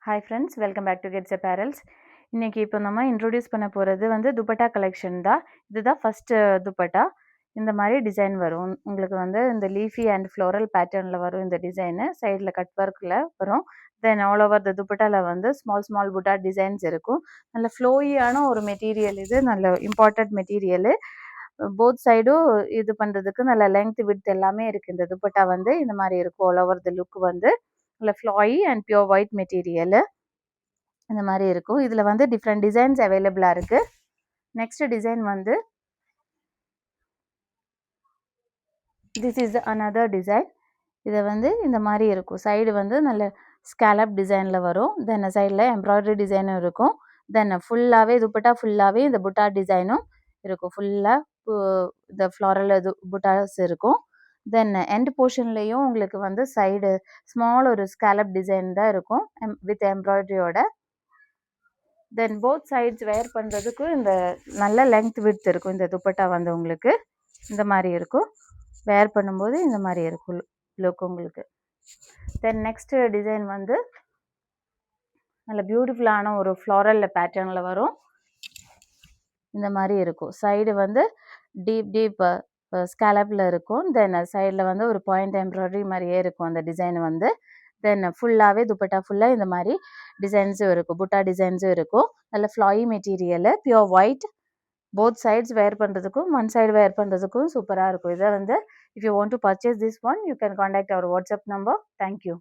Hi friends, welcome back to Gets Apparels. இன்றைக்கி இப்போ நம்ம இன்ட்ரொடியூஸ் பண்ண போகிறது வந்து துப்பட்டா கலெக்ஷன் தான். இதுதான் ஃபஸ்ட்டு துப்பட்டா. இந்த மாதிரி டிசைன் வரும். உங்களுக்கு வந்து இந்த லீஃபி அண்ட் ஃப்ளோரல் பேட்டர்னில் வரும் இந்த டிசைனு. சைடில் கட் ஒர்க்கில் வரும். தென் ஆல் ஓவர் த துப்பட்டாவில் வந்து ஸ்மால் ஸ்மால் புட்டா டிசைன்ஸ் இருக்கும். நல்ல ஃப்ளோயியான ஒரு மெட்டீரியல் இது. நல்ல இம்பார்ட்டன்ட் மெட்டீரியலு. போத் சைடும் இது பண்ணுறதுக்கு நல்ல லெங்த் விட்த் எல்லாமே இருக்குது. இந்த துப்பட்டா வந்து இந்த மாதிரி இருக்கும். ஆல் ஓவர் த லுக் வந்து நல்ல ஃப்ளாயி அண்ட் பியோர் ஒயிட் மெட்டீரியலு இந்த மாதிரி இருக்கும். இதில் வந்து டிஃப்ரெண்ட் டிசைன்ஸ் அவைலபிளாக இருக்குது. நெக்ஸ்ட் டிசைன் வந்து திஸ் இஸ் அனதர் டிசைன். இதை வந்து இந்த மாதிரி இருக்கும். சைடு வந்து நல்ல ஸ்கேலப் டிசைனில் வரும். தென் சைடில் எம்ப்ராய்டரி டிசைனும் இருக்கும். தென் ஃபுல்லாகவே துப்பட்டா ஃபுல்லாகவே இந்த புட்டா டிசைனும் இருக்கும். ஃபுல்லாக இந்த ஃப்ளாரல் இது புட்டாஸ் இருக்கும். தென் எண்ட் போர்ஷன்லேயும் உங்களுக்கு வந்து சைடு ஸ்மால் ஒரு ஸ்கேலப் டிசைன் தான் இருக்கும் வித் எம்ப்ராய்டரியோட. தென் போத் சைட்ஸ் வேர் பண்ணுறதுக்கு இந்த நல்ல லெங்த் விட்த் இருக்கும். இந்த துப்பட்டா வந்து உங்களுக்கு இந்த மாதிரி இருக்கும். வேர் பண்ணும்போது இந்த மாதிரி இருக்கும் லுக் உங்களுக்கு. தென் நெக்ஸ்ட் டிசைன் வந்து நல்ல பியூட்டிஃபுல்லான ஒரு ஃப்ளாரல் பேட்டர்னில் வரும். இந்த மாதிரி இருக்கும். சைடு வந்து டீப் ஸ்கேலப்பில் இருக்கும். தென் சைடில் வந்து ஒரு பாயிண்ட் எம்ப்ராய்டரி மாதிரியே இருக்கும் அந்த டிசைன் வந்து. தென் ஃபுல்லாகவே துப்பட்டா ஃபுல்லாக இந்த மாதிரி டிசைன்ஸும் இருக்கும். புட்டா டிசைன்ஸும் இருக்கும். நல்ல flowy material, pure white. Both sides wear பண்ணுறதுக்கும் ஒன் சைடு வேர் பண்ணுறதுக்கும் சூப்பராக இருக்கும். இதை வந்து if you want to purchase this one you can contact our WhatsApp number. Thank you.